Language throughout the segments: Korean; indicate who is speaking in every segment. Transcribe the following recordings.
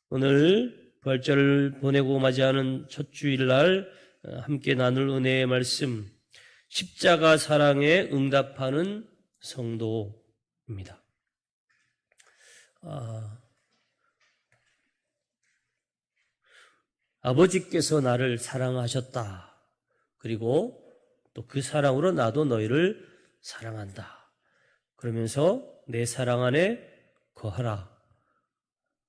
Speaker 1: 오늘 부활절을 보내고 맞이하는 첫 주일날 함께 나눌 은혜의 말씀, 십자가 사랑에 응답하는 성도입니다. 아버지께서 나를 사랑하셨다. 그리고 또 그 사랑으로 나도 너희를 사랑한다. 그러면서 내 사랑 안에 거하라.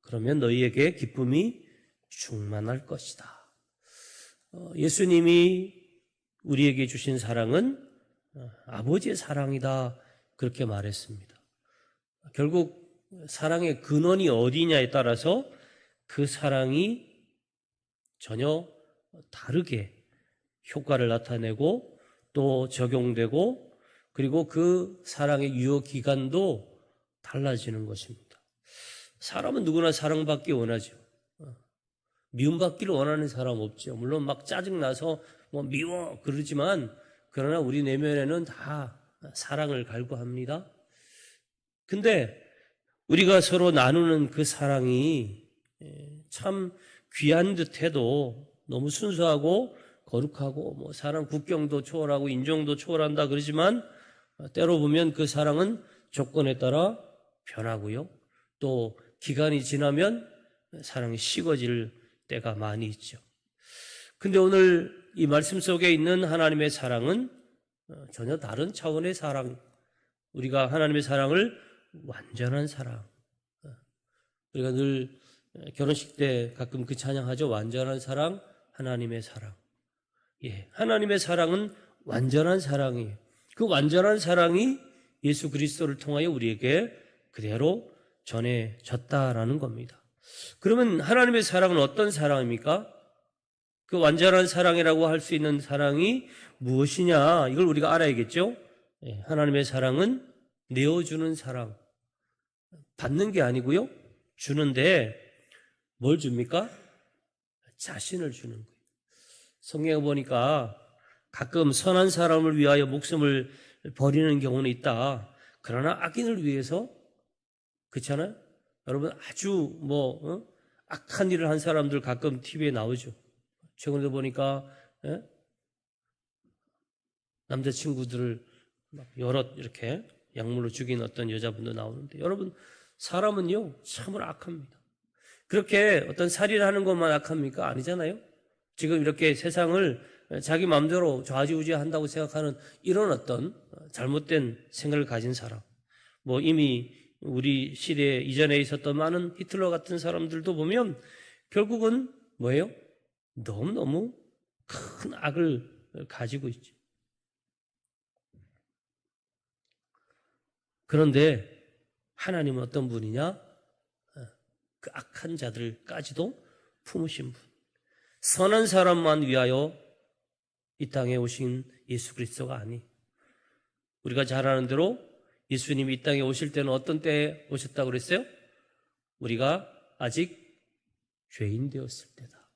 Speaker 1: 그러면 너희에게 기쁨이 충만할 것이다. 예수님이 우리에게 주신 사랑은 아버지의 사랑이다. 그렇게 말했습니다. 결국 사랑의 근원이 어디냐에 따라서 그 사랑이 전혀 다르게 효과를 나타내고 또 적용되고 그리고 그 사랑의 유효 기간도 달라지는 것입니다. 사람은 누구나 사랑받기 원하죠. 미움받기를 원하는 사람 없죠. 물론 막 짜증나서 미워 그러지만 그러나 우리 내면에는 다 사랑을 갈구합니다. 근데 우리가 서로 나누는 그 사랑이 참 귀한 듯해도 너무 순수하고 거룩하고 사람 국경도 초월하고 인종도 초월한다 그러지만 때로 보면 그 사랑은 조건에 따라 변하고요. 또 기간이 지나면 사랑이 식어질 때가 많이 있죠. 근데 오늘 이 말씀 속에 있는 하나님의 사랑은 전혀 다른 차원의 사랑. 우리가 하나님의 사랑을 완전한 사랑. 우리가 늘 결혼식 때 가끔 그 찬양하죠. 완전한 사랑, 하나님의 사랑. 하나님의 사랑은 완전한 사랑이에요. 그 완전한 사랑이 예수 그리스도를 통하여 우리에게 그대로 전해졌다라는 겁니다. 그러면 하나님의 사랑은 어떤 사랑입니까? 그 완전한 사랑이라고 할 수 있는 사랑이 무엇이냐? 이걸 우리가 알아야겠죠? 하나님의 사랑은 내어주는 사랑. 받는 게 아니고요. 주는데 뭘 줍니까? 자신을 주는 거예요. 성경에 보니까 가끔 선한 사람을 위하여 목숨을 버리는 경우는 있다. 그러나 악인을 위해서 그렇잖아요? 여러분 아주 악한 일을 한 사람들 가끔 TV에 나오죠. 최근에 보니까 남자친구들을 여럿 이렇게 약물로 죽인 어떤 여자분도 나오는데 여러분 사람은요 참으로 악합니다. 그렇게 어떤 살인을 하는 것만 악합니까? 아니잖아요. 지금 이렇게 세상을 자기 마음대로 좌지우지한다고 생각하는 이런 어떤 잘못된 생각을 가진 사람, 이미 우리 시대 이전에 있었던 많은 히틀러 같은 사람들도 보면 결국은 뭐예요? 너무너무 큰 악을 가지고 있죠. 그런데 하나님은 어떤 분이냐? 그 악한 자들까지도 품으신 분. 선한 사람만 위하여 이 땅에 오신 예수 그리스도가 아니. 우리가 잘 아는 대로 예수님이 이 땅에 오실 때는 어떤 때에 오셨다고 그랬어요? 우리가 아직 죄인 되었을 때다.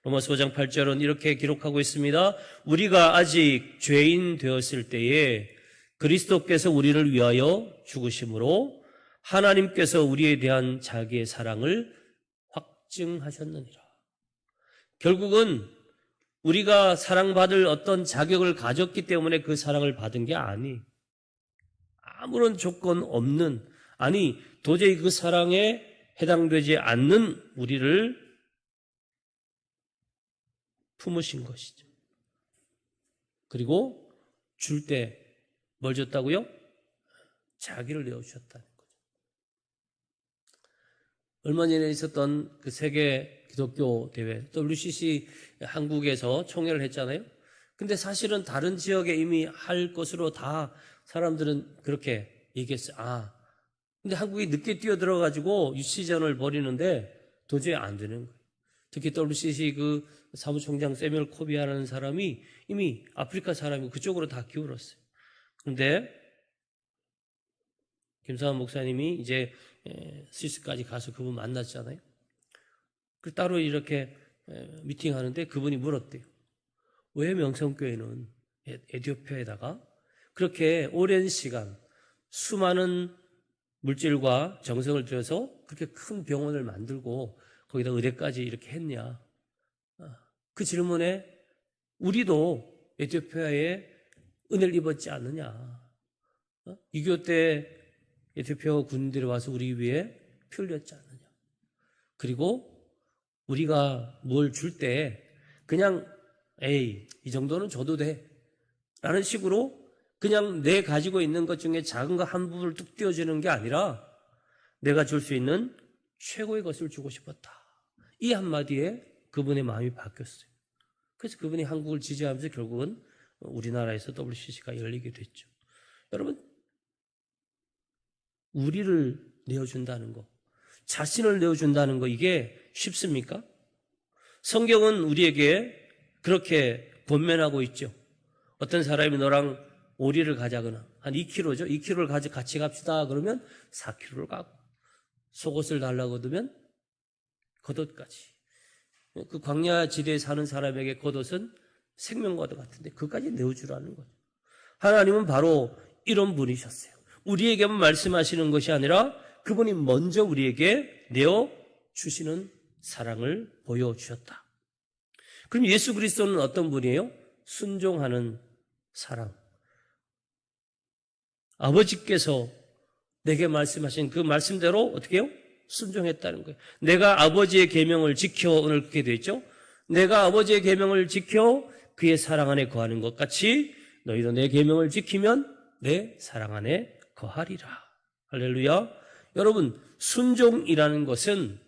Speaker 1: 로마서 5장 8절은 이렇게 기록하고 있습니다. 우리가 아직 죄인 되었을 때에 그리스도께서 우리를 위하여 죽으심으로 하나님께서 우리에 대한 자기의 사랑을 확증하셨느니라. 결국은 우리가 사랑받을 어떤 자격을 가졌기 때문에 그 사랑을 받은 게 아니. 아무런 조건 없는, 아니 도저히 그 사랑에 해당되지 않는 우리를 품으신 것이죠. 그리고 줄 때 뭘 줬다고요? 자기를 내어주셨다는 거죠. 얼마 전에 있었던 그 세계 기독교 대회, WCC 한국에서 총회를 했잖아요. 근데 사실은 다른 지역에 이미 할 것으로 다 사람들은 그렇게 얘기했어요. 근데 한국이 늦게 뛰어들어가지고 유치전을 벌이는데 도저히 안 되는 거예요. 특히 WCC 그 사무총장 세뮤얼 코비아라는 사람이 이미 아프리카 사람이 그쪽으로 다 기울었어요. 그런데 김상환 목사님이 이제 스위스까지 가서 그분 만났잖아요. 그 따로 이렇게 미팅하는데 그분이 물었대요. 왜 명성교회는 에티오피아에다가 그렇게 오랜 시간 수많은 물질과 정성을 들여서 그렇게 큰 병원을 만들고 거기다 의대까지 이렇게 했냐? 그 질문에 우리도 에티오피아에 은혜를 입었지 않느냐? 2.25 때 에티오피아 군인들이 와서 우리 위에 피 흘렸지 않느냐? 그리고 우리가 뭘 줄 때 그냥 에이, 이 정도는 줘도 돼 라는 식으로 그냥 내 가지고 있는 것 중에 작은 거 한 부분을 뚝 띄워주는 게 아니라 내가 줄 수 있는 최고의 것을 주고 싶었다. 이 한마디에 그분의 마음이 바뀌었어요. 그래서 그분이 한국을 지지하면서 결국은 우리나라에서 WCC가 열리게 됐죠. 여러분, 우리를 내어준다는 거, 자신을 내어준다는 거, 이게 쉽습니까? 성경은 우리에게 그렇게 권면하고 있죠. 어떤 사람이 너랑 오리를 가자거나 한 2kg죠. 2kg를 같이 갑시다. 그러면 4kg를 가고 속옷을 달라고 얻으면 겉옷까지. 그 광야 지대에 사는 사람에게 겉옷은 생명과도 같은데 그까지 내어주라는 거죠. 하나님은 바로 이런 분이셨어요. 우리에게만 말씀하시는 것이 아니라 그분이 먼저 우리에게 내어주시는 사랑을 보여주셨다. 그럼 예수 그리스도는 어떤 분이에요? 순종하는 사랑. 아버지께서 내게 말씀하신 그 말씀대로 어떻게 해요? 순종했다는 거예요. 내가 아버지의 계명을 지켜, 오늘 그렇게 되어 있죠? 내가 아버지의 계명을 지켜 그의 사랑 안에 거하는 것 같이 너희도 내 계명을 지키면 내 사랑 안에 거하리라. 할렐루야. 여러분, 순종이라는 것은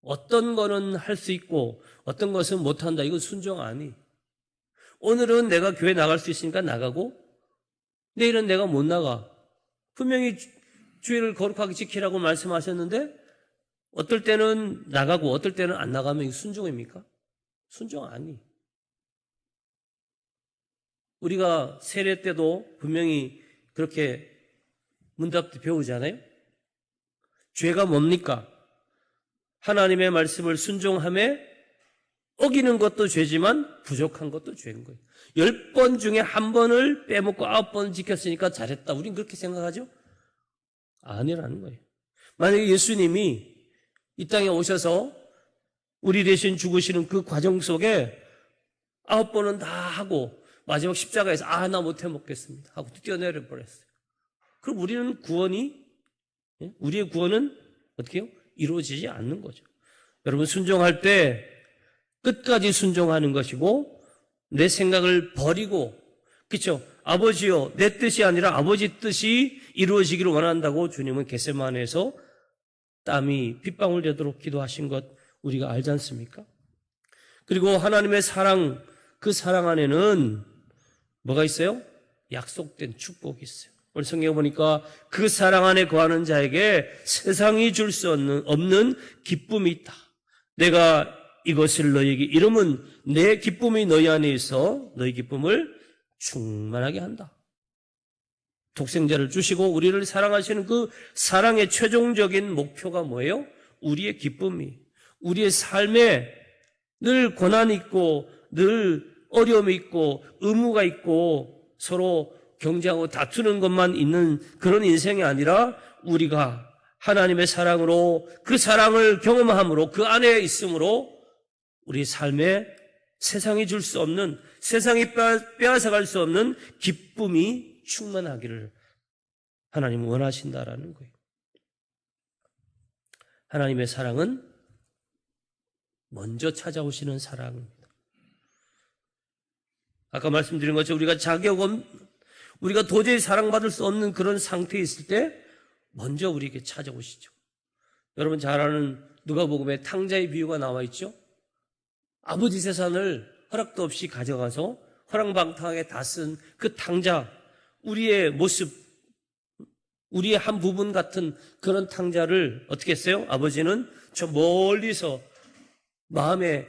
Speaker 1: 어떤 거는 할 수 있고 어떤 것은 못한다. 이건 순종 아니. 오늘은 내가 교회 나갈 수 있으니까 나가고 내일은 내가 못 나가. 분명히 주일을 거룩하게 지키라고 말씀하셨는데 어떨 때는 나가고 어떨 때는 안 나가면 이게 순종입니까? 순종 아니. 우리가 세례 때도 분명히 그렇게 문답도 배우잖아요. 죄가 뭡니까? 하나님의 말씀을 순종함에 어기는 것도 죄지만 부족한 것도 죄인 거예요. 10번 중에 1번을 빼먹고 9번 지켰으니까 잘했다. 우린 그렇게 생각하죠? 아니라는 거예요. 만약에 예수님이 이 땅에 오셔서 우리 대신 죽으시는 그 과정 속에 9번은 다 하고 마지막 십자가에서 나 못해 먹겠습니다 하고 뛰어내려 버렸어요. 그럼 우리는 우리의 구원은 어떻게 해요? 이루어지지 않는 거죠. 여러분, 순종할 때 끝까지 순종하는 것이고 내 생각을 버리고, 그렇죠? 아버지요, 내 뜻이 아니라 아버지 뜻이 이루어지기를 원한다고 주님은 겟세마네에서 땀이 핏방울 되도록 기도하신 것 우리가 알지 않습니까? 그리고 하나님의 사랑, 그 사랑 안에는 뭐가 있어요? 약속된 축복이 있어요. 오늘 성경에 보니까 그 사랑 안에 거하는 자에게 세상이 줄 수 없는 기쁨이 있다. 내가 이것을 너희에게 이름은 내 기쁨이 너희 안에 있어 너희 기쁨을 충만하게 한다. 독생자를 주시고 우리를 사랑하시는 그 사랑의 최종적인 목표가 뭐예요? 우리의 기쁨이, 우리의 삶에 늘 고난이 있고 늘 어려움이 있고 의무가 있고 서로 경쟁하고 다투는 것만 있는 그런 인생이 아니라 우리가 하나님의 사랑으로 그 사랑을 경험함으로 그 안에 있음으로 우리 삶에 세상이 줄 수 없는, 세상이 빼앗아갈 수 없는 기쁨이 충만하기를 하나님은 원하신다라는 거예요. 하나님의 사랑은 먼저 찾아오시는 사랑입니다. 아까 말씀드린 것처럼 우리가 도저히 사랑받을 수 없는 그런 상태에 있을 때 먼저 우리에게 찾아오시죠. 여러분 잘 아는 누가복음에 탕자의 비유가 나와 있죠. 아버지 재산을 허락도 없이 가져가서 허랑방탕하게 다 쓴 그 탕자, 우리의 모습, 우리의 한 부분 같은 그런 탕자를 어떻게 했어요? 아버지는 저 멀리서 마음에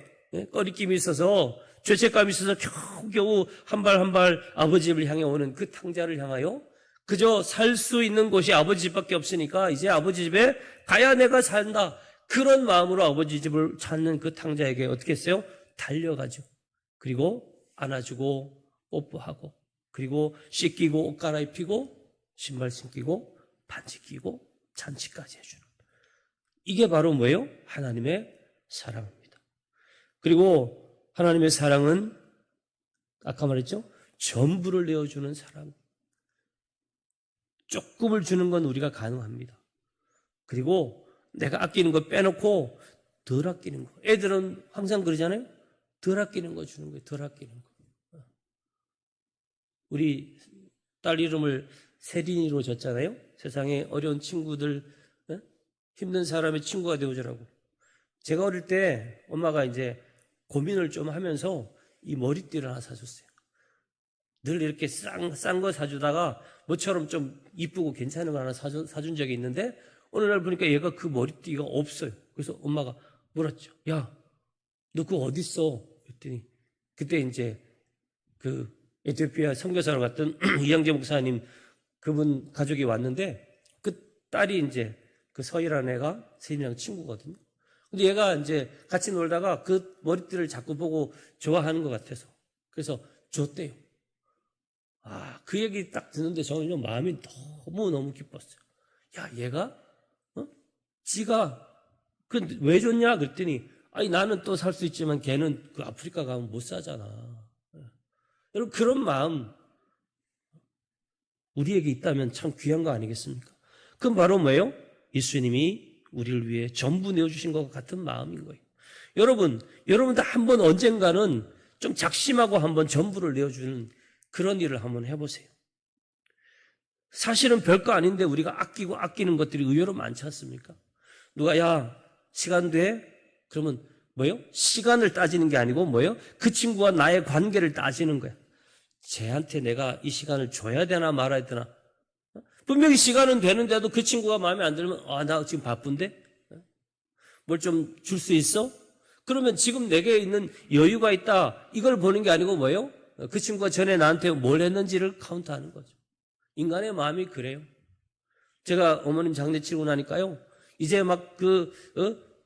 Speaker 1: 꺼리낌이 있어서 죄책감이 있어서 겨우겨우 한 발 한 발 아버지 집을 향해 오는 그 탕자를 향하여 그저 살 수 있는 곳이 아버지 집밖에 없으니까 이제 아버지 집에 가야 내가 산다. 그런 마음으로 아버지 집을 찾는 그 탕자에게 어떻게 했어요? 달려가죠. 그리고 안아주고 뽀뽀하고 그리고 씻기고 옷 갈아입히고 신발 신기고 반지 끼고 잔치까지 해주는. 이게 바로 뭐예요? 하나님의 사랑입니다. 그리고 하나님의 사랑은 아까 말했죠? 전부를 내어주는 사랑. 조금을 주는 건 우리가 가능합니다. 그리고 내가 아끼는 거 빼놓고 덜 아끼는 거. 애들은 항상 그러잖아요. 덜 아끼는 거 주는 거예요. 덜 아끼는 거. 우리 딸 이름을 세린이로 줬잖아요. 세상에 어려운 친구들, 힘든 사람의 친구가 되어주라고. 제가 어릴 때 엄마가 이제 고민을 좀 하면서 이 머리띠를 하나 사줬어요. 늘 이렇게 싼 거 사주다가 뭐처럼 좀 이쁘고 괜찮은 거 하나 사준 적이 있는데 어느 날 보니까 얘가 그 머리띠가 없어요. 그래서 엄마가 물었죠. 야, 너 그거 어딨어? 그랬더니 그때 이제 그 에티오피아 선교사로 갔던 이양재 목사님 그분 가족이 왔는데 그 딸이 이제 그 서희라는 애가 세린이랑 친구거든요. 근데 얘가 이제 같이 놀다가 그 머리띠를 자꾸 보고 좋아하는 것 같아서 그래서 줬대요. 그 얘기 딱 듣는데 저는 마음이 너무너무 기뻤어요. 야, 얘가 지가 왜 줬냐? 그랬더니 아니 나는 또 살 수 있지만 걔는 그 아프리카 가면 못 사잖아. 여러분 그런 마음 우리에게 있다면 참 귀한 거 아니겠습니까? 그건 바로 뭐예요? 예수님이 우리를 위해 전부 내어주신 것과 같은 마음인 거예요. 여러분도 한번 언젠가는 좀 작심하고 한번 전부를 내어주는 그런 일을 한번 해보세요. 사실은 별거 아닌데 우리가 아끼는 것들이 의외로 많지 않습니까? 누가 야 시간 돼? 그러면 뭐요? 시간을 따지는 게 아니고 뭐요? 그 친구와 나의 관계를 따지는 거야. 쟤한테 내가 이 시간을 줘야 되나 말아야 되나? 분명히 시간은 되는데도 그 친구가 마음에 안 들면 나 지금 바쁜데? 뭘 좀 줄 수 있어? 그러면 지금 내게 있는 여유가 있다. 이걸 보는 게 아니고 뭐예요? 그 친구가 전에 나한테 뭘 했는지를 카운트하는 거죠. 인간의 마음이 그래요. 제가 어머님 장례 치르고 나니까요. 이제 막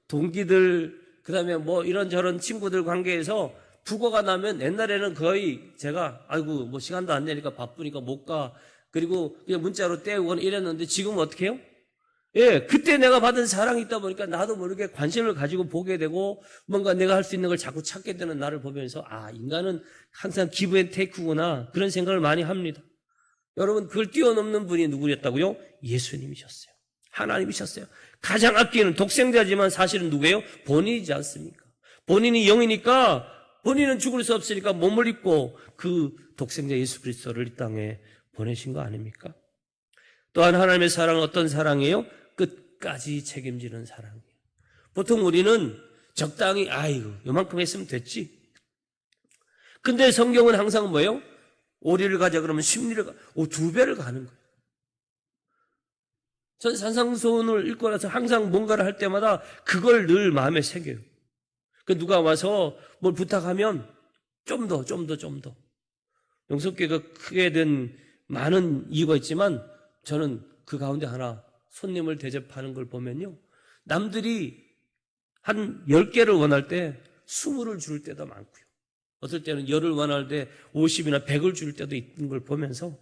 Speaker 1: 동기들 그다음에 뭐 이런저런 친구들 관계에서 부고가 나면 옛날에는 거의 제가 아이고 뭐 시간도 안 되니까 바쁘니까 못 가. 그리고 그냥 문자로 때우거나 이랬는데 지금 어떻게 해요? 예, 그때 내가 받은 사랑이 있다 보니까 나도 모르게 관심을 가지고 보게 되고 뭔가 내가 할 수 있는 걸 자꾸 찾게 되는 나를 보면서 인간은 항상 기브 앤 테이크구나 그런 생각을 많이 합니다. 여러분 그걸 뛰어넘는 분이 누구였다고요? 예수님이셨어요. 하나님이셨어요. 가장 아끼는 독생자지만 사실은 누구예요? 본인이지 않습니까? 본인이 영이니까 본인은 죽을 수 없으니까 몸을 입고 그 독생자 예수 그리스도를 이 땅에 보내신 거 아닙니까? 또한 하나님의 사랑은 어떤 사랑이에요? 끝까지 책임지는 사랑이에요. 보통 우리는 적당히 요만큼 했으면 됐지. 근데 성경은 항상 뭐예요? 오리를 가자 그러면 십리를 2배를 가는 거예요. 전 산상수훈을 읽고 나서 항상 뭔가를 할 때마다 그걸 늘 마음에 새겨요. 누가 와서 뭘 부탁하면 좀 더. 영속교회가 크게 된 많은 이유가 있지만 저는 그 가운데 하나 손님을 대접하는 걸 보면요. 남들이 한 10개를 원할 때 20을 줄 때도 많고요. 어떨 때는 10을 원할 때 50이나 100을 줄 때도 있는 걸 보면서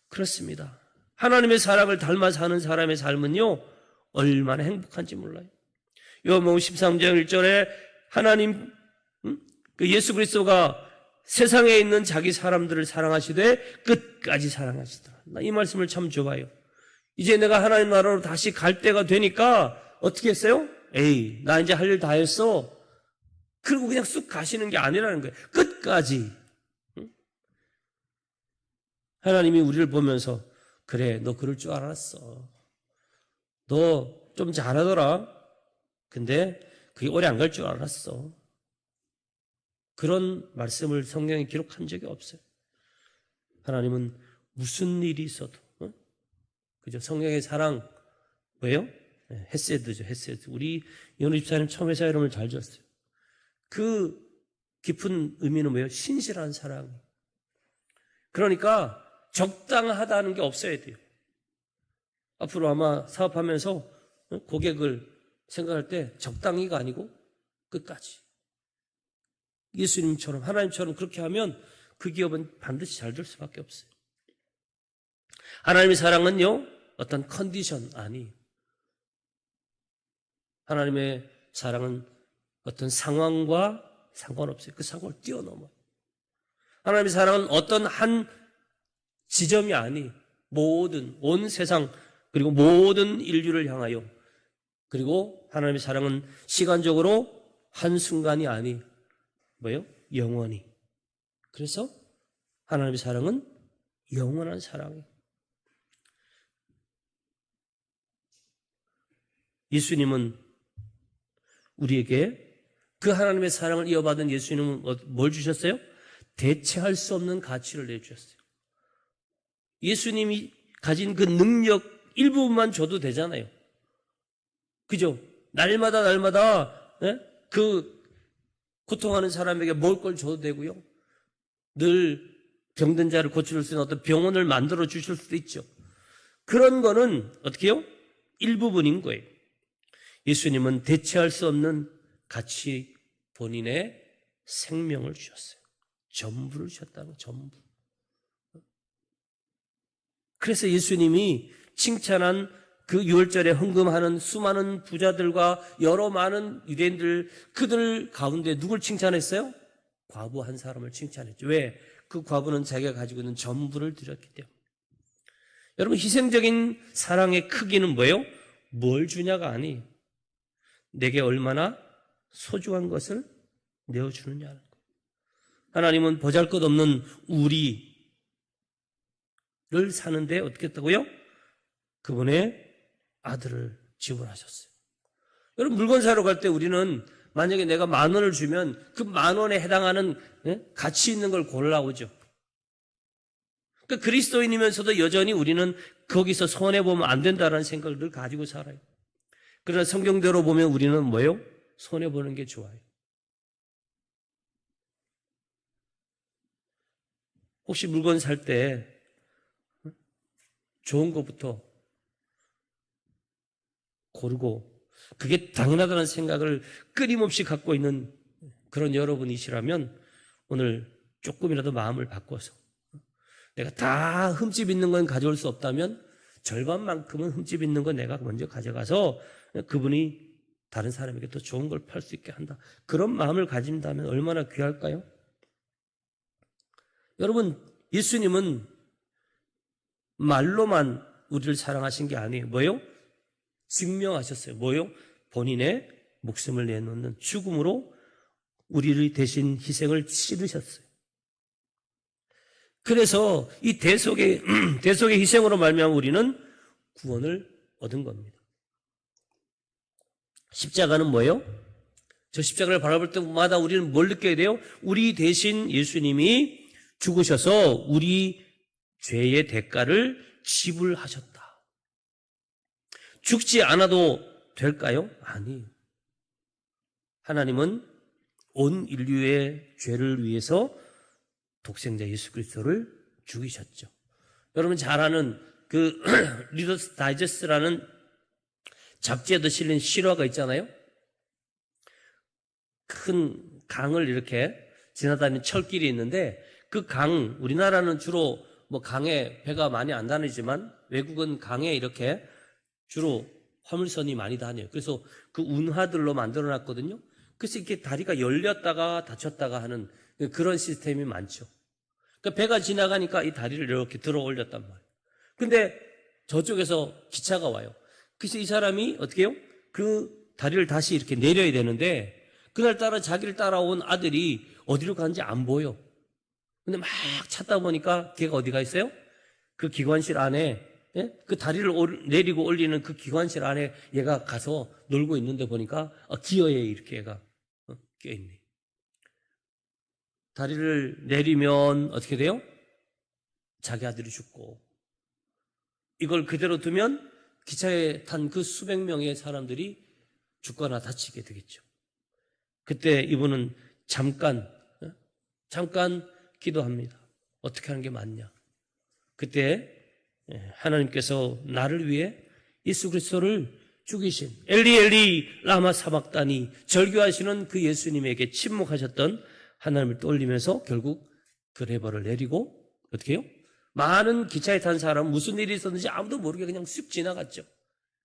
Speaker 1: 그렇습니다. 하나님의 사랑을 닮아 사는 사람의 삶은요. 얼마나 행복한지 몰라요. 요한복음 13장 1절에 하나님 그 예수 그리스도가 세상에 있는 자기 사람들을 사랑하시되 끝까지 사랑하시더라. 이 말씀을 참 좋아요. 이제 내가 하나님 나라로 다시 갈 때가 되니까 어떻게 했어요? 나 이제 할 일 다 했어. 그리고 그냥 쑥 가시는 게 아니라는 거예요. 끝까지. 하나님이 우리를 보면서 그래, 너 그럴 줄 알았어. 너 좀 잘하더라. 근데 그게 오래 안 갈 줄 알았어. 그런 말씀을 성경에 기록한 적이 없어요. 하나님은 무슨 일이 있어도 그죠? 성령의 사랑 뭐예요? 헤세드죠. 헤세드. 우리 연우 집사님 처음 회사 이름을 잘 지었어요. 그 깊은 의미는 뭐예요? 신실한 사랑. 그러니까 적당하다는 게 없어야 돼요. 앞으로 아마 사업하면서 고객을 생각할 때 적당히가 아니고 끝까지. 예수님처럼 하나님처럼 그렇게 하면 그 기업은 반드시 잘 될 수밖에 없어요. 하나님의 사랑은요. 어떤 컨디션 아니. 하나님의 사랑은 어떤 상황과 상관없어요. 그 상황을 뛰어넘어요. 하나님의 사랑은 어떤 한 지점이 아니. 모든 온 세상 그리고 모든 인류를 향하여, 그리고 하나님의 사랑은 시간적으로 한순간이 아니 뭐예요? 영원히. 그래서 하나님의 사랑은 영원한 사랑이에요. 예수님은 우리에게 그 하나님의 사랑을 이어받은 예수님은 뭘 주셨어요? 대체할 수 없는 가치를 내주셨어요. 예수님이 가진 그 능력 일부분만 줘도 되잖아요. 그죠? 날마다 그 고통하는 사람에게 먹을 걸 줘도 되고요. 늘 병든 자를 고칠 수 있는 어떤 병원을 만들어 주실 수도 있죠. 그런 거는 어떻게 해요? 일부분인 거예요. 예수님은 대체할 수 없는 가치, 본인의 생명을 주셨어요. 전부를 주셨다는 거예요. 전부. 그래서 예수님이 칭찬한 그 유월절에 헌금하는 수많은 부자들과 여러 많은 유대인들, 그들 가운데 누굴 칭찬했어요? 과부 한 사람을 칭찬했죠. 왜? 그 과부는 자기가 가지고 있는 전부를 드렸기 때문에. 여러분, 희생적인 사랑의 크기는 뭐예요? 뭘 주냐가 아니에요. 내게 얼마나 소중한 것을 내어주느냐는 거예요. 하나님은 보잘것없는 우리를 사는데 어떻게 했다고요? 그분의 아들을 지불하셨어요. 여러분, 물건 사러 갈 때 우리는 만약에 내가 10,000원을 주면 그 10,000원에 해당하는 가치 있는 걸 골라오죠. 그러니까 그리스도인이면서도 여전히 우리는 거기서 손해보면 안 된다는 생각을 늘 가지고 살아요. 그러나 성경대로 보면 우리는 뭐예요? 손해보는 게 좋아요. 혹시 물건 살 때 좋은 것부터 고르고 그게 당연하다는 생각을 끊임없이 갖고 있는 그런 여러분이시라면 오늘 조금이라도 마음을 바꿔서 내가 다 흠집 있는 건 가져올 수 없다면 절반만큼은 흠집 있는 건 내가 먼저 가져가서 그분이 다른 사람에게 더 좋은 걸 팔 수 있게 한다. 그런 마음을 가진다면 얼마나 귀할까요? 여러분, 예수님은 말로만 우리를 사랑하신 게 아니에요. 뭐예요? 증명하셨어요. 뭐예요? 본인의 목숨을 내놓는 죽음으로 우리를 대신 희생을 치르셨어요. 그래서 이 대속의 희생으로 말미암아 우리는 구원을 얻은 겁니다. 십자가는 뭐예요? 저 십자가를 바라볼 때마다 우리는 뭘 느껴야 돼요? 우리 대신 예수님이 죽으셔서 우리 죄의 대가를 지불하셨다. 죽지 않아도 될까요? 아니에요. 하나님은 온 인류의 죄를 위해서 독생자 예수 그리스도를 죽이셨죠. 여러분 잘 아는 그 리더스 다이제스트라는 잡지에도 실린 실화가 있잖아요. 큰 강을 이렇게 지나다니는 철길이 있는데 그 강, 우리나라는 주로 뭐 강에 배가 많이 안 다니지만 외국은 강에 이렇게 주로 화물선이 많이 다녀요. 그래서 그 운하들로 만들어 놨거든요. 그래서 이렇게 다리가 열렸다가 닫혔다가 하는 그런 시스템이 많죠. 그러니까 배가 지나가니까 이 다리를 이렇게 들어 올렸단 말이에요. 근데 저쪽에서 기차가 와요. 그래서 이 사람이 어떻게 해요? 그 다리를 다시 이렇게 내려야 되는데 그날따라 자기를 따라온 아들이 어디로 가는지 안 보여. 근데 막 찾다 보니까 걔가 어디가 있어요? 그 기관실 안에, 그 다리를 내리고 올리는 그 기관실 안에 얘가 가서 놀고 있는데 보니까 기어에 이렇게 얘가 껴있네. 다리를 내리면 어떻게 돼요? 자기 아들이 죽고, 이걸 그대로 두면 기차에 탄 그 수백 명의 사람들이 죽거나 다치게 되겠죠. 그때 이분은 잠깐 기도합니다. 어떻게 하는 게 맞냐? 그때 하나님께서 나를 위해 예수 그리스도를 죽이신 엘리 엘리 라마 사박다니 절규하시는 그 예수님에게 침묵하셨던 하나님을 떠올리면서 결국 그 레버를 내리고 어떻게 해요? 많은 기차에 탄 사람은 무슨 일이 있었는지 아무도 모르게 그냥 쑥 지나갔죠.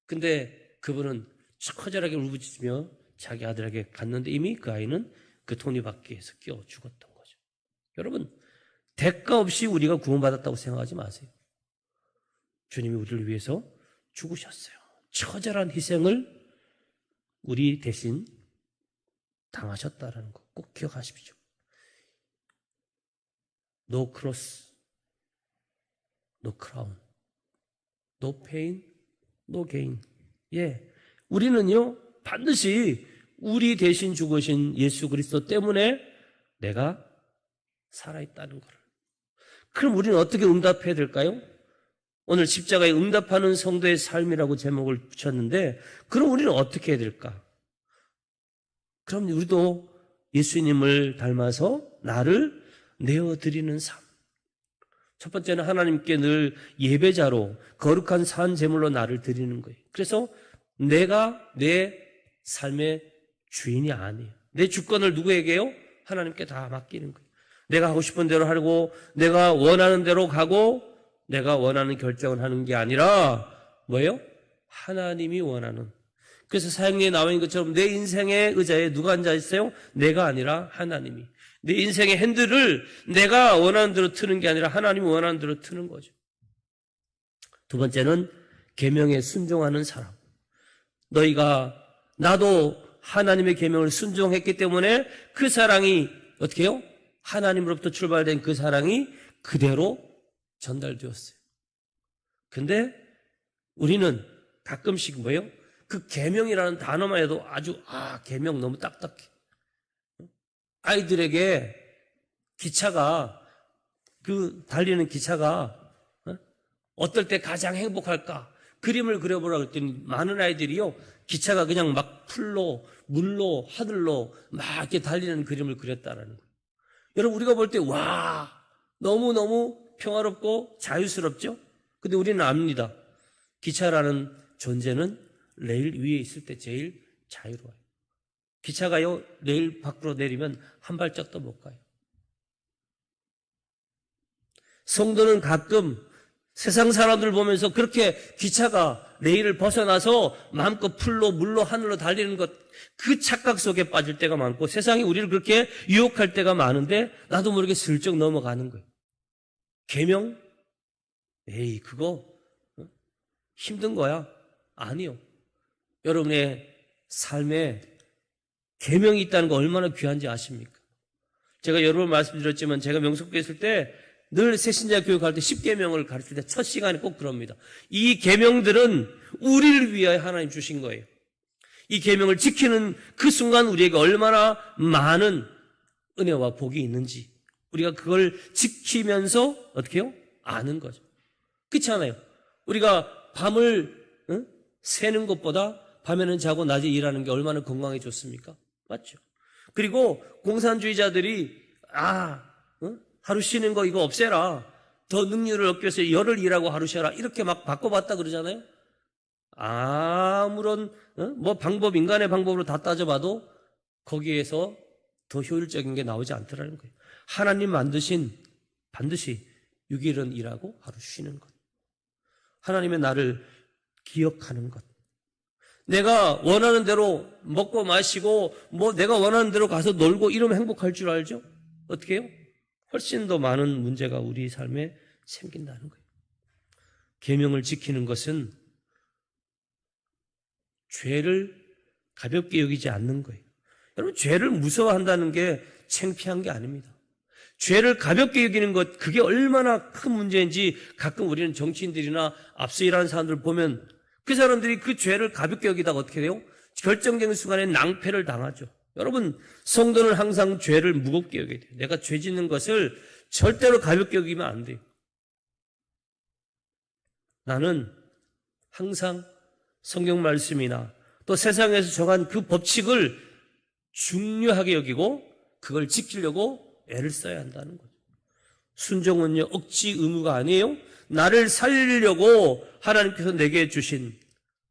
Speaker 1: 근데 그분은 처절하게 울부짖으며 자기 아들에게 갔는데 이미 그 아이는 그 톱니바퀴에서 끼어 죽었던 거죠. 여러분, 대가 없이 우리가 구원받았다고 생각하지 마세요. 주님이 우리를 위해서 죽으셨어요. 처절한 희생을 우리 대신 당하셨다는 거 꼭 기억하십시오. No cross, no crown, no pain, no gain. 예, 우리는요 반드시 우리 대신 죽으신 예수 그리스도 때문에 내가 살아있다는 거를. 그럼 우리는 어떻게 응답해야 될까요? 오늘 십자가에 응답하는 성도의 삶이라고 제목을 붙였는데, 그럼 우리는 어떻게 해야 될까? 그럼 우리도 예수님을 닮아서 나를 내어드리는 삶. 첫 번째는 하나님께 늘 예배자로 거룩한 산 제물로 나를 드리는 거예요. 그래서 내가 내 삶의 주인이 아니에요. 내 주권을 누구에게요? 하나님께 다 맡기는 거예요. 내가 하고 싶은 대로 하고 내가 원하는 대로 가고 내가 원하는 결정을 하는 게 아니라 뭐예요? 하나님이 원하는. 그래서 사형리에 나와 있는 것처럼 내 인생의 의자에 누가 앉아 있어요? 내가 아니라 하나님이. 내 인생의 핸들을 내가 원하는 대로 트는 게 아니라 하나님이 원하는 대로 트는 거죠. 두 번째는 계명에 순종하는 사람. 너희가 나도 하나님의 계명을 순종했기 때문에 그 사랑이 어떻게 해요? 하나님으로부터 출발된 그 사랑이 그대로 전달되었어요. 근데 우리는 가끔씩 뭐예요? 그 계명이라는 단어만 해도 아주 계명 너무 딱딱해. 아이들에게 기차가 달리는 기차가 어떨 때 가장 행복할까? 그림을 그려보라고 했더니 많은 아이들이요 기차가 그냥 막 풀로 물로 하늘로 막 이렇게 달리는 그림을 그렸다라는 거예요. 여러분 우리가 볼 때 와 너무너무 평화롭고 자유스럽죠? 근데 우리는 압니다. 기차라는 존재는 레일 위에 있을 때 제일 자유로워요. 기차가요 레일 밖으로 내리면 한 발짝도 못 가요. 성도는 가끔 세상 사람들 보면서 그렇게 기차가 레일을 벗어나서 마음껏 풀로 물로 하늘로 달리는 것, 그 착각 속에 빠질 때가 많고 세상이 우리를 그렇게 유혹할 때가 많은데 나도 모르게 슬쩍 넘어가는 거예요. 계명? 에이 그거 힘든 거야? 아니요. 여러분의 삶에 계명이 있다는 거 얼마나 귀한지 아십니까? 제가 여러 번 말씀드렸지만 제가 명석교회 있을 때 늘 새신자 교육할 때 10계명을 가르칠 때 첫 시간에 꼭 그럽니다. 이 계명들은 우리를 위하여 하나님 주신 거예요. 이 계명을 지키는 그 순간 우리에게 얼마나 많은 은혜와 복이 있는지 우리가 그걸 지키면서 어떻게 해요? 아는 거죠. 그렇지 않아요? 우리가 밤을 새는 것보다 밤에는 자고 낮에 일하는 게 얼마나 건강에 좋습니까? 맞죠? 그리고 공산주의자들이 하루 쉬는 거 이거 없애라. 더 능률을 얻기 위해서 열흘 일하고 하루 쉬어라. 이렇게 막 바꿔봤다 그러잖아요. 아무런 인간의 방법으로 다 따져봐도 거기에서 더 효율적인 게 나오지 않더라는 거예요. 하나님 만드신 반드시 6일은 일하고 하루 쉬는 것. 하나님의 나를 기억하는 것. 내가 원하는 대로 먹고 마시고 내가 원하는 대로 가서 놀고 이러면 행복할 줄 알죠? 어떻게 해요? 훨씬 더 많은 문제가 우리 삶에 생긴다는 거예요. 계명을 지키는 것은 죄를 가볍게 여기지 않는 거예요. 여러분 죄를 무서워한다는 게 창피한 게 아닙니다. 죄를 가볍게 여기는 것 그게 얼마나 큰 문제인지 가끔 우리는 정치인들이나 앞서 일하는 사람들 보면 그 사람들이 그 죄를 가볍게 여기다가 어떻게 돼요? 결정적인 순간에 낭패를 당하죠. 여러분 성도는 항상 죄를 무겁게 여겨야 돼요. 내가 죄 짓는 것을 절대로 가볍게 여기면 안 돼요. 나는 항상 성경 말씀이나 또 세상에서 정한 그 법칙을 중요하게 여기고 그걸 지키려고 애를 써야 한다는 거죠. 순종은요 억지 의무가 아니에요. 나를 살리려고 하나님께서 내게 주신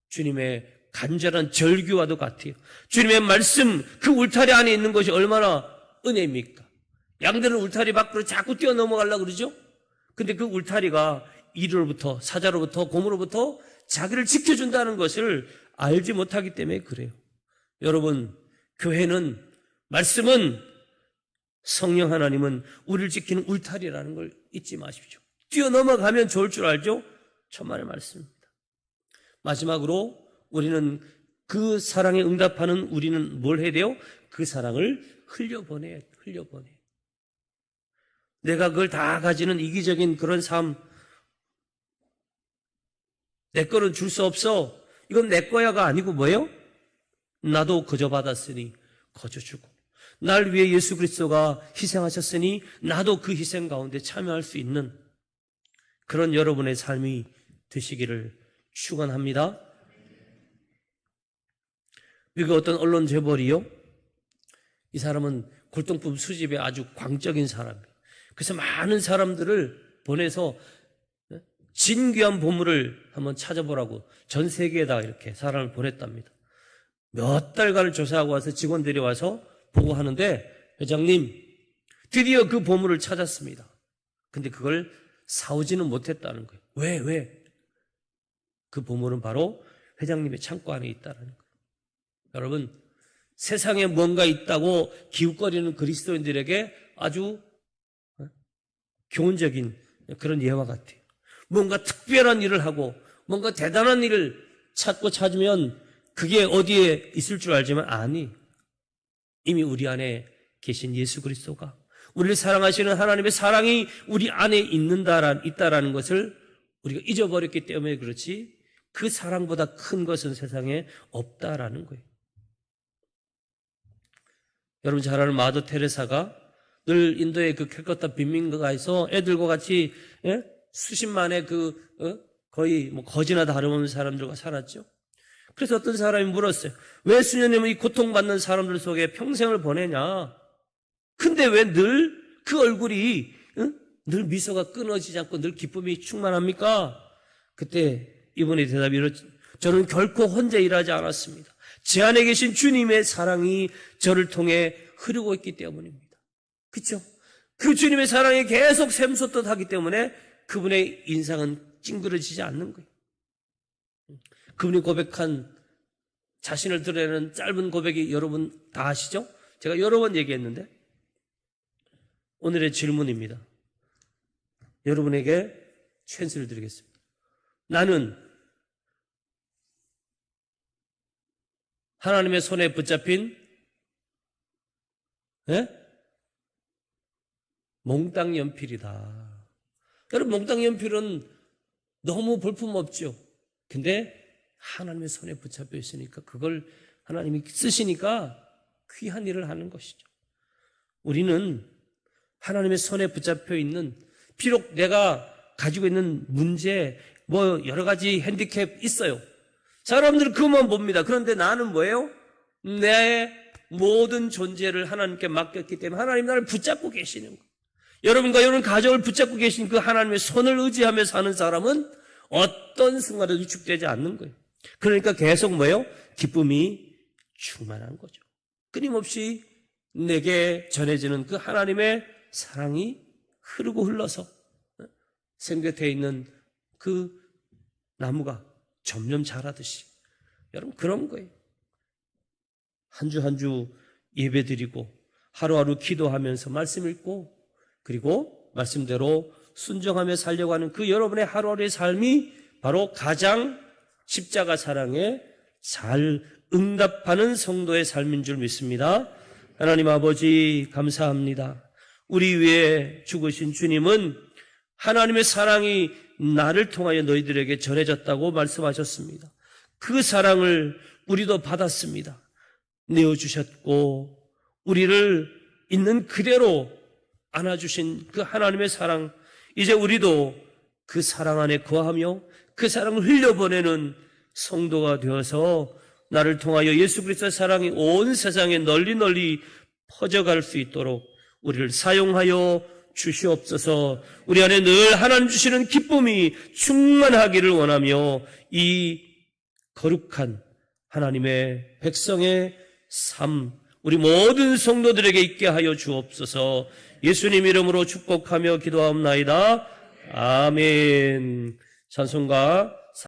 Speaker 1: 주님의 간절한 절규와도 같아요. 주님의 말씀 그 울타리 안에 있는 것이 얼마나 은혜입니까? 양들은 울타리 밖으로 자꾸 뛰어넘어가려고 그러죠? 근데 그 울타리가 이로부터, 사자로부터, 곰으로부터 자기를 지켜준다는 것을 알지 못하기 때문에 그래요. 여러분, 교회는, 말씀은, 성령 하나님은 우리를 지키는 울타리라는 걸 잊지 마십시오. 뛰어넘어가면 좋을 줄 알죠? 천만의 말씀입니다. 마지막으로 우리는 그 사랑에 응답하는 우리는 뭘 해야 돼요? 그 사랑을 흘려보내야 돼요. 내가 그걸 다 가지는 이기적인 그런 삶, 내 거는 줄 수 없어. 이건 내 거야가 아니고 뭐예요? 나도 거저 받았으니 거저 주고, 날 위해 예수 그리스도가 희생하셨으니 나도 그 희생 가운데 참여할 수 있는 그런 여러분의 삶이 되시기를 축원합니다. 미국 어떤 언론 재벌이요, 이 사람은 골동품 수집에 아주 광적인 사람이에요. 그래서 많은 사람들을 보내서 진귀한 보물을 한번 찾아보라고 전 세계에다 이렇게 사람을 보냈답니다. 몇 달간을 조사하고 와서 직원들이 와서 보고하는데, 회장님, 드디어 그 보물을 찾았습니다. 근데 그걸 사오지는 못했다는 거예요. 왜? 그 보물은 바로 회장님의 창고 안에 있다는 거예요. 여러분, 세상에 뭔가 있다고 기웃거리는 그리스도인들에게 아주 교훈적인 그런 예화 같아요. 뭔가 특별한 일을 하고 뭔가 대단한 일을 찾으면 그게 어디에 있을 줄 알지만 아니, 이미 우리 안에 계신 예수 그리스도가, 우리를 사랑하시는 하나님의 사랑이 우리 안에 있다라는 것을 우리가 잊어버렸기 때문에 그렇지, 그 사랑보다 큰 것은 세상에 없다라는 거예요. 여러분 잘 아는 마더 테레사가 늘 인도의 그 캘커타 빈민가에서 애들과 같이 수십만의 거의 뭐 거지나 다름없는 사람들과 살았죠. 그래서 어떤 사람이 물었어요. 왜 수녀님은 이 고통받는 사람들 속에 평생을 보내냐? 근데 왜 늘 그 얼굴이 늘 미소가 끊어지지 않고 늘 기쁨이 충만합니까? 그때 이분의 대답이 이렇죠. 저는 결코 혼자 일하지 않았습니다. 제 안에 계신 주님의 사랑이 저를 통해 흐르고 있기 때문입니다. 그렇죠? 그 주님의 사랑이 계속 샘솟듯 하기 때문에 그분의 인상은 찡그러지지 않는 거예요. 그분이 고백한, 자신을 드러내는 짧은 고백이 여러분 다 아시죠? 제가 여러 번 얘기했는데 오늘의 질문입니다. 여러분에게 찬스를 드리겠습니다. 나는 하나님의 손에 붙잡힌 몽땅 연필이다. 여러분, 몽땅 연필은 너무 볼품없죠. 근데 하나님의 손에 붙잡혀 있으니까, 그걸 하나님이 쓰시니까 귀한 일을 하는 것이죠. 우리는 하나님의 손에 붙잡혀 있는, 비록 내가 가지고 있는 문제, 뭐 여러 가지 핸디캡 있어요. 사람들은 그것만 봅니다. 그런데 나는 뭐예요? 내 모든 존재를 하나님께 맡겼기 때문에 하나님 나를 붙잡고 계시는 거예요. 여러분과 여러분 가정을 붙잡고 계신 그 하나님의 손을 의지하며 사는 사람은 어떤 순간에도 위축되지 않는 거예요. 그러니까 계속 뭐예요? 기쁨이 충만한 거죠. 끊임없이 내게 전해지는 그 하나님의 사랑이 흐르고 흘러서 샘 곁에 있는 그 나무가 점점 자라듯이, 여러분 그런 거예요. 한 주 한 주 예배 드리고 하루하루 기도하면서 말씀 읽고 그리고 말씀대로 순종하며 살려고 하는 그 여러분의 하루하루의 삶이 바로 가장 십자가 사랑에 잘 응답하는 성도의 삶인 줄 믿습니다. 하나님 아버지 감사합니다. 우리 위에 죽으신 주님은 하나님의 사랑이 나를 통하여 너희들에게 전해졌다고 말씀하셨습니다. 그 사랑을 우리도 받았습니다. 내어주셨고 우리를 있는 그대로 안아주신 그 하나님의 사랑, 이제 우리도 그 사랑 안에 거하며 그 사랑을 흘려보내는 성도가 되어서 나를 통하여 예수 그리스도의 사랑이 온 세상에 널리 퍼져갈 수 있도록 우리를 사용하여 주시옵소서. 우리 안에 늘 하나님 주시는 기쁨이 충만하기를 원하며 이 거룩한 하나님의 백성의 삶, 우리 모든 성도들에게 있게 하여 주옵소서. 예수님 이름으로 축복하며 기도하옵나이다. 아멘. 찬송가